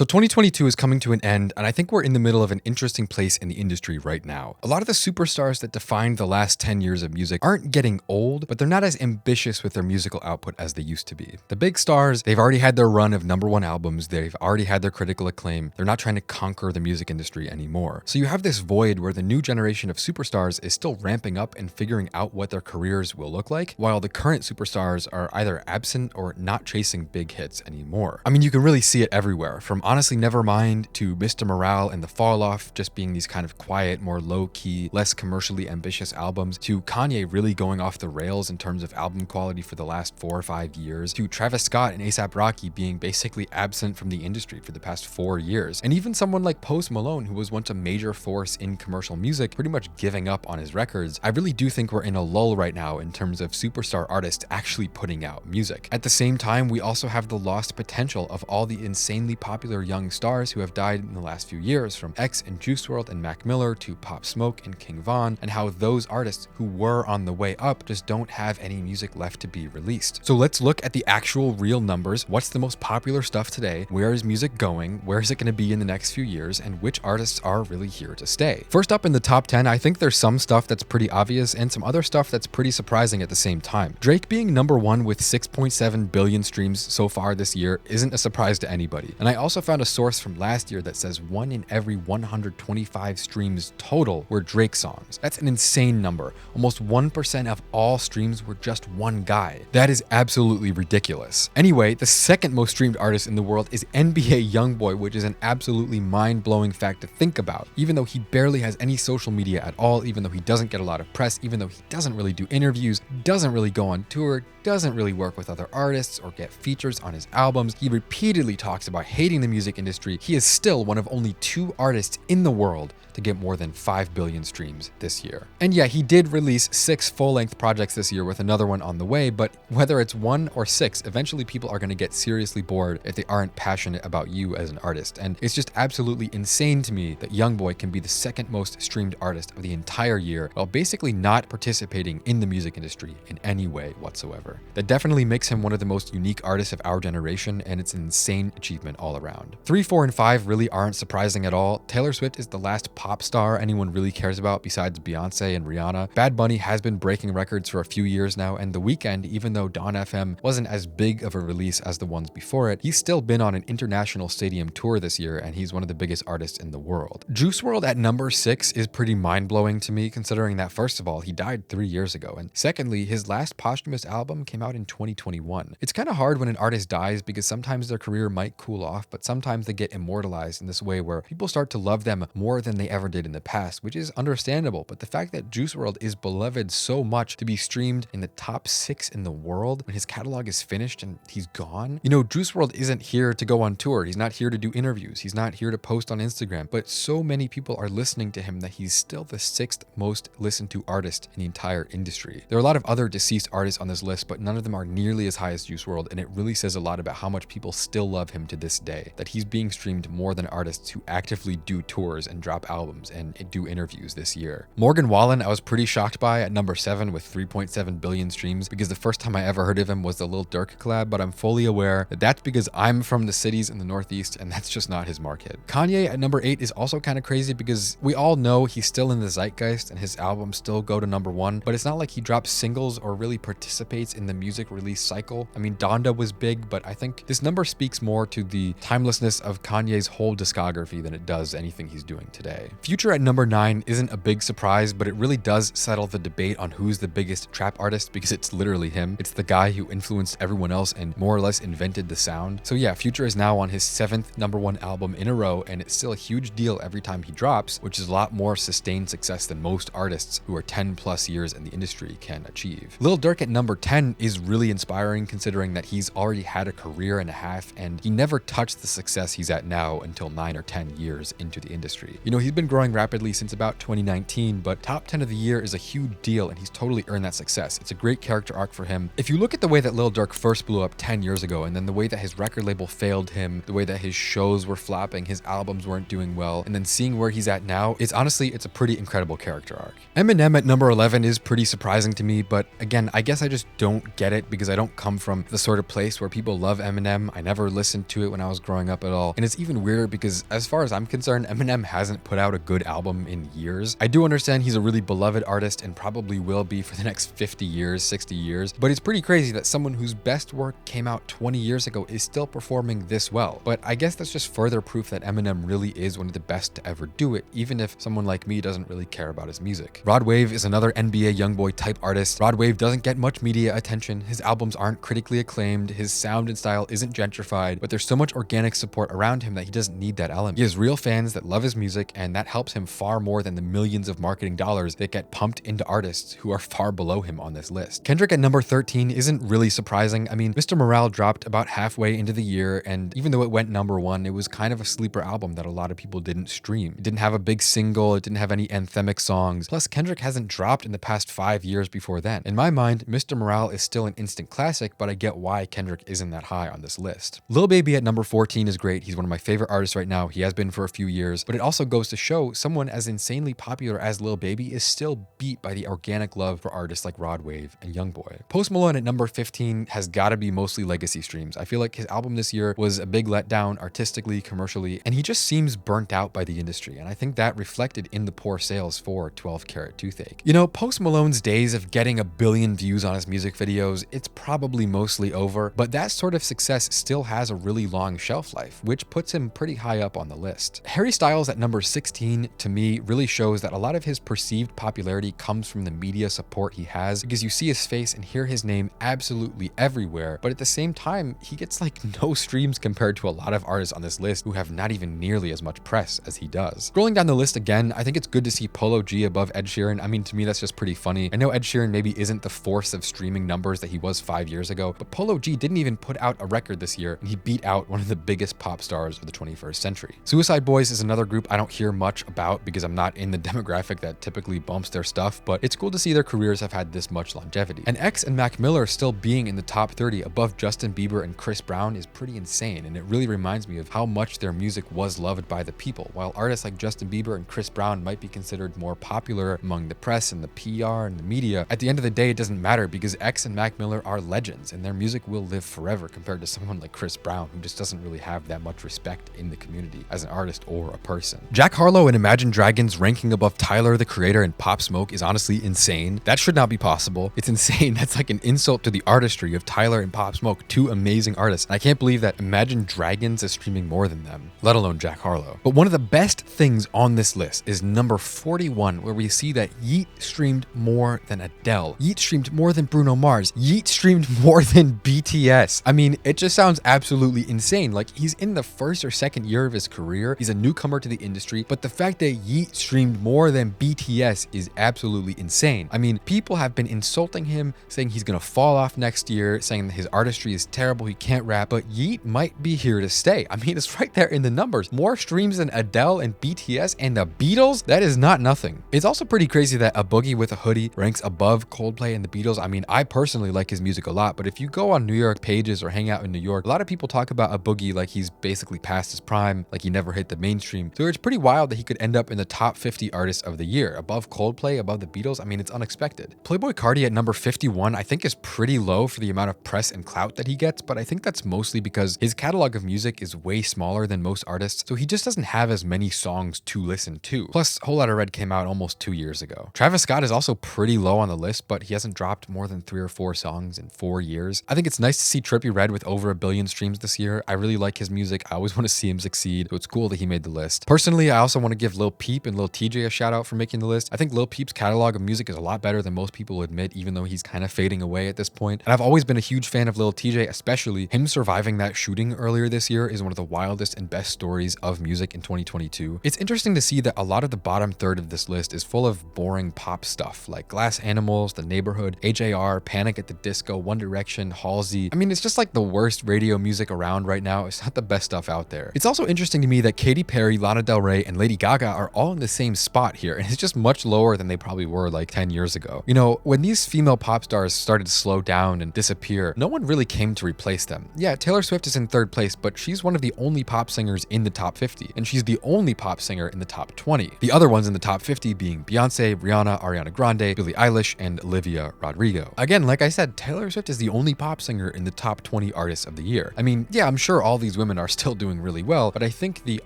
So 2022 is coming to an end, and I think we're in the middle of an interesting place in the industry right now. A lot of the superstars that defined the last 10 years of music aren't getting old, but they're not as ambitious with their musical output as they used to be. The big stars, they've already had their run of #1 albums, they've already had their critical acclaim, they're not trying to conquer the music industry anymore. So you have this void where the new generation of superstars is still ramping up and figuring out what their careers will look like, while the current superstars are either absent or not chasing big hits anymore. I mean, you can really see it everywhere, from honestly Nevermind to Mr. Morale and The Fall Off just being these kind of quiet, more low-key, less commercially ambitious albums, to Kanye really going off the rails in terms of album quality for the last 4 or 5 years, to Travis Scott and A$AP Rocky being basically absent from the industry for the past 4 years, and even someone like Post Malone, who was once a major force in commercial music, pretty much giving up on his records. I really do think we're in a lull right now in terms of superstar artists actually putting out music. At the same time, we also have the lost potential of all the insanely popular young stars who have died in the last few years, from X and Juice Wrld and Mac Miller to Pop Smoke and King Von, and how those artists who were on the way up just don't have any music left to be released. So let's look at the actual real numbers. What's the most popular stuff today? Where is music going? Where is it going to be in the next few years? And which artists are really here to stay? First up in the top 10, I think there's some stuff that's pretty obvious and some other stuff that's pretty surprising at the same time. Drake being #1 with 6.7 billion streams so far this year isn't a surprise to anybody. And I also found a source from last year that says 1 in every 125 streams total were Drake songs. That's an insane number. Almost 1% of all streams were just one guy. That is absolutely ridiculous. Anyway, the second most streamed artist in the world is NBA YoungBoy, which is an absolutely mind-blowing fact to think about. Even though he barely has any social media at all, even though he doesn't get a lot of press, even though he doesn't really do interviews, doesn't really go on tour, doesn't really work with other artists or get features on his albums, he repeatedly talks about hating the music industry, he is still one of only 2 artists in the world to get more than 5 billion streams this year. And yeah, he did release 6 full-length projects this year with another one on the way, but whether it's 1 or 6, eventually people are going to get seriously bored if they aren't passionate about you as an artist. And it's just absolutely insane to me that YoungBoy can be the second most streamed artist of the entire year while basically not participating in the music industry in any way whatsoever. That definitely makes him one of the most unique artists of our generation, and it's an insane achievement all around. 3, 4, and 5 really aren't surprising at all. Taylor Swift is the last pop star anyone really cares about besides Beyonce and Rihanna. Bad Bunny has been breaking records for a few years now, and The Weeknd, even though Dawn FM wasn't as big of a release as the ones before it, he's still been on an international stadium tour this year, and he's one of the biggest artists in the world. Juice WRLD at #6 is pretty mind-blowing to me, considering that first of all, he died 3 years ago, and secondly, his last posthumous album came out in 2021. It's kind of hard when an artist dies because sometimes their career might cool off, but sometimes they get immortalized in this way where people start to love them more than they ever did in the past, which is understandable. But the fact that Juice WRLD is beloved so much to be streamed in the top 6 in the world when his catalog is finished and he's gone. You know, Juice WRLD isn't here to go on tour. He's not here to do interviews. He's not here to post on Instagram. But so many people are listening to him that he's still the 6th most listened to artist in the entire industry. There are a lot of other deceased artists on this list, but none of them are nearly as high as Juice WRLD, and it really says a lot about how much people still love him to this day, that he's being streamed more than artists who actively do tours and drop albums and do interviews this year. Morgan Wallen, I was pretty shocked by at #7 with 3.7 billion streams, because the first time I ever heard of him was the Lil Durk collab, but I'm fully aware that that's because I'm from the cities in the Northeast and that's just not his market. Kanye at #8 is also kind of crazy because we all know he's still in the zeitgeist and his albums still go to #1, but it's not like he drops singles or really participates in the music release cycle. I mean, Donda was big, but I think this number speaks more to the timelessness of Kanye's whole discography than it does anything he's doing today. Future at #9 isn't a big surprise, but it really does settle the debate on who's the biggest trap artist, because it's literally him. It's the guy who influenced everyone else and more or less invented the sound. So yeah, Future is now on his 7th #1 album in a row, and it's still a huge deal every time he drops, which is a lot more sustained success than most artists who are 10+ years in the industry can achieve. Lil Durk at #10 is really inspiring, considering that he's already had a career and a half, and he never touched the success he's at now until 9 or 10 years into the industry. You know, he's been growing rapidly since about 2019, but top 10 of the year is a huge deal, and he's totally earned that success. It's a great character arc for him. If you look at the way that Lil Durk first blew up 10 years ago, and then the way that his record label failed him, the way that his shows were flopping, his albums weren't doing well, and then seeing where he's at now, it's a pretty incredible character arc. Eminem at #11 is pretty surprising to me, but again, I guess I just don't get it because I don't come from the sort of place where people love Eminem. I never listened to it when I was growing growing up at all. And it's even weirder because as far as I'm concerned, Eminem hasn't put out a good album in years. I do understand he's a really beloved artist and probably will be for the next 50 years, 60 years, but it's pretty crazy that someone whose best work came out 20 years ago is still performing this well. But I guess that's just further proof that Eminem really is one of the best to ever do it, even if someone like me doesn't really care about his music. Rod Wave is another NBA YoungBoy type artist. Rod Wave doesn't get much media attention, his albums aren't critically acclaimed, his sound and style isn't gentrified, but there's so much organic support around him that he doesn't need that element. He has real fans that love his music, and that helps him far more than the millions of marketing dollars that get pumped into artists who are far below him on this list. Kendrick at number 13 isn't really surprising. I mean, Mr. Morale dropped about halfway into the year, and even though it went number 1, it was kind of a sleeper album that a lot of people didn't stream. It didn't have a big single, it didn't have any anthemic songs, plus Kendrick hasn't dropped in the past 5 years before then. In my mind, Mr. Morale is still an instant classic, but I get why Kendrick isn't that high on this list. Lil Baby at number 14 is great. He's one of my favorite artists right now. He has been for a few years, but it also goes to show someone as insanely popular as Lil Baby is still beat by the organic love for artists like Rod Wave and YoungBoy. Post Malone at number 15 has gotta be mostly legacy streams. I feel like his album this year was a big letdown artistically, commercially, and he just seems burnt out by the industry, and I think that reflected in the poor sales for 12 Karat Toothache. You know, Post Malone's days of getting a billion views on his music videos, it's probably mostly over, but that sort of success still has a really long shelf life, which puts him pretty high up on the list. Harry Styles at number 16, to me, really shows that a lot of his perceived popularity comes from the media support he has, because you see his face and hear his name absolutely everywhere, but at the same time, he gets like no streams compared to a lot of artists on this list who have not even nearly as much press as he does. Scrolling down the list again, I think it's good to see Polo G above Ed Sheeran. I mean, to me, that's just pretty funny. I know Ed Sheeran maybe isn't the force of streaming numbers that he was 5 years ago, but Polo G didn't even put out a record this year, and he beat out one of the biggest pop stars of the 21st century. Suicide Boys is another group I don't hear much about because I'm not in the demographic that typically bumps their stuff, but it's cool to see their careers have had this much longevity. And X and Mac Miller still being in the top 30 above Justin Bieber and Chris Brown is pretty insane, and it really reminds me of how much their music was loved by the people. While artists like Justin Bieber and Chris Brown might be considered more popular among the press and the PR and the media, at the end of the day, it doesn't matter because X and Mac Miller are legends, and their music will live forever compared to someone like Chris Brown, who just doesn't really have that much respect in the community as an artist or a person. Jack Harlow and Imagine Dragons ranking above Tyler, the Creator, and Pop Smoke is honestly insane. That should not be possible. It's insane. That's like an insult to the artistry of Tyler and Pop Smoke, two amazing artists. And I can't believe that Imagine Dragons is streaming more than them, let alone Jack Harlow. But one of the best things on this list is number 41, where we see that Yeat streamed more than Adele. Yeat streamed more than Bruno Mars. Yeat streamed more than BTS. I mean, it just sounds absolutely insane. Like, he's in the first or second year of his career. He's a newcomer to the industry, but the fact that Yeat streamed more than BTS is absolutely insane. I mean, people have been insulting him, saying he's gonna fall off next year, saying that his artistry is terrible, he can't rap, but Yeat might be here to stay. I mean, it's right there in the numbers. More streams than Adele and BTS and the Beatles? That is not nothing. It's also pretty crazy that A Boogie with a Hoodie ranks above Coldplay and the Beatles. I mean, I personally like his music a lot, but if you go on New York pages or hang out in New York, a lot of people talk about A Boogie like he's basically past his prime, like he never hit the mainstream. So it's pretty wild that he could end up in the top 50 artists of the year, above Coldplay, above the Beatles. I mean, it's unexpected. Playboi Carti at number 51, I think is pretty low for the amount of press and clout that he gets, but I think that's mostly because his catalog of music is way smaller than most artists, so he just doesn't have as many songs to listen to. Plus, Whole Lotta Red came out almost 2 years ago. Travis Scott is also pretty low on the list, but he hasn't dropped more than 3 or 4 songs in 4 years. I think it's nice to see Trippie Redd with over 1 billion streams this year. I really like his music. I always want to see him succeed, so it's cool that he made the list. Personally, I also want to give Lil Peep and Lil TJ a shout out for making the list. I think Lil Peep's catalog of music is a lot better than most people admit, even though he's kind of fading away at this point. And I've always been a huge fan of Lil TJ, especially him surviving that shooting earlier this year is one of the wildest and best stories of music in 2022. It's interesting to see that a lot of the bottom third of this list is full of boring pop stuff like Glass Animals, The Neighborhood, AJR, Panic at the Disco, One Direction, Halsey. I mean, it's just like the worst radio music around right now. It's not the best stuff out there. It's also interesting to me that Katy Perry, Lana Del Rey, and Lady Gaga are all in the same spot here, and it's just much lower than they probably were like 10 years ago. You know, when these female pop stars started to slow down and disappear, no one really came to replace them. Yeah, Taylor Swift is in 3rd place, but she's one of the only pop singers in the top 50, and she's the only pop singer in the top 20. The other ones in the top 50 being Beyonce, Rihanna, Ariana Grande, Billie Eilish, and Olivia Rodrigo. Again, like I said, Taylor Swift is the only pop singer in the top 20 artists of the year. I mean, yeah, I'm sure all these these women are still doing really well, but I think the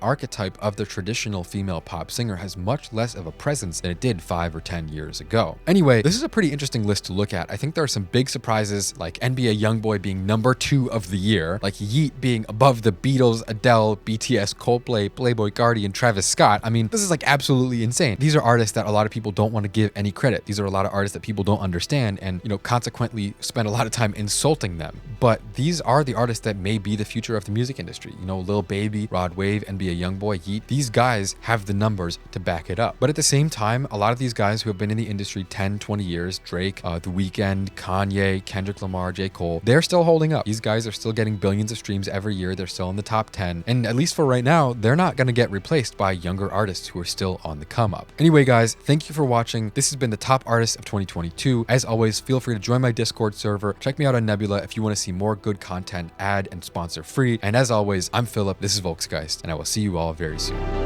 archetype of the traditional female pop singer has much less of a presence than it did 5 or 10 years ago. Anyway, this is a pretty interesting list to look at. I think there are some big surprises, like NBA YoungBoy being #2 of the year, like Yeet being above the Beatles, Adele, BTS, Coldplay, Playboi Carti, and Travis Scott. I mean, this is like absolutely insane. These are artists that a lot of people don't want to give any credit. These are a lot of artists that people don't understand and, consequently spend a lot of time insulting them. But these are the artists that may be the future of the music industry. Lil Baby, Rod Wave, NBA YoungBoy, Yeet. These guys have the numbers to back it up. But at the same time, a lot of these guys who have been in the industry 10, 20 years, Drake, The Weeknd, Kanye, Kendrick Lamar, J. Cole, they're still holding up. These guys are still getting billions of streams every year. They're still in the top 10. And at least for right now, they're not going to get replaced by younger artists who are still on the come up. Anyway, guys, thank you for watching. This has been the top artists of 2022. As always, feel free to join my Discord server. Check me out on Nebula if you want to see more good content, ad and sponsor free. And as always, I'm Philip, this is Volksgeist, and I will see you all very soon.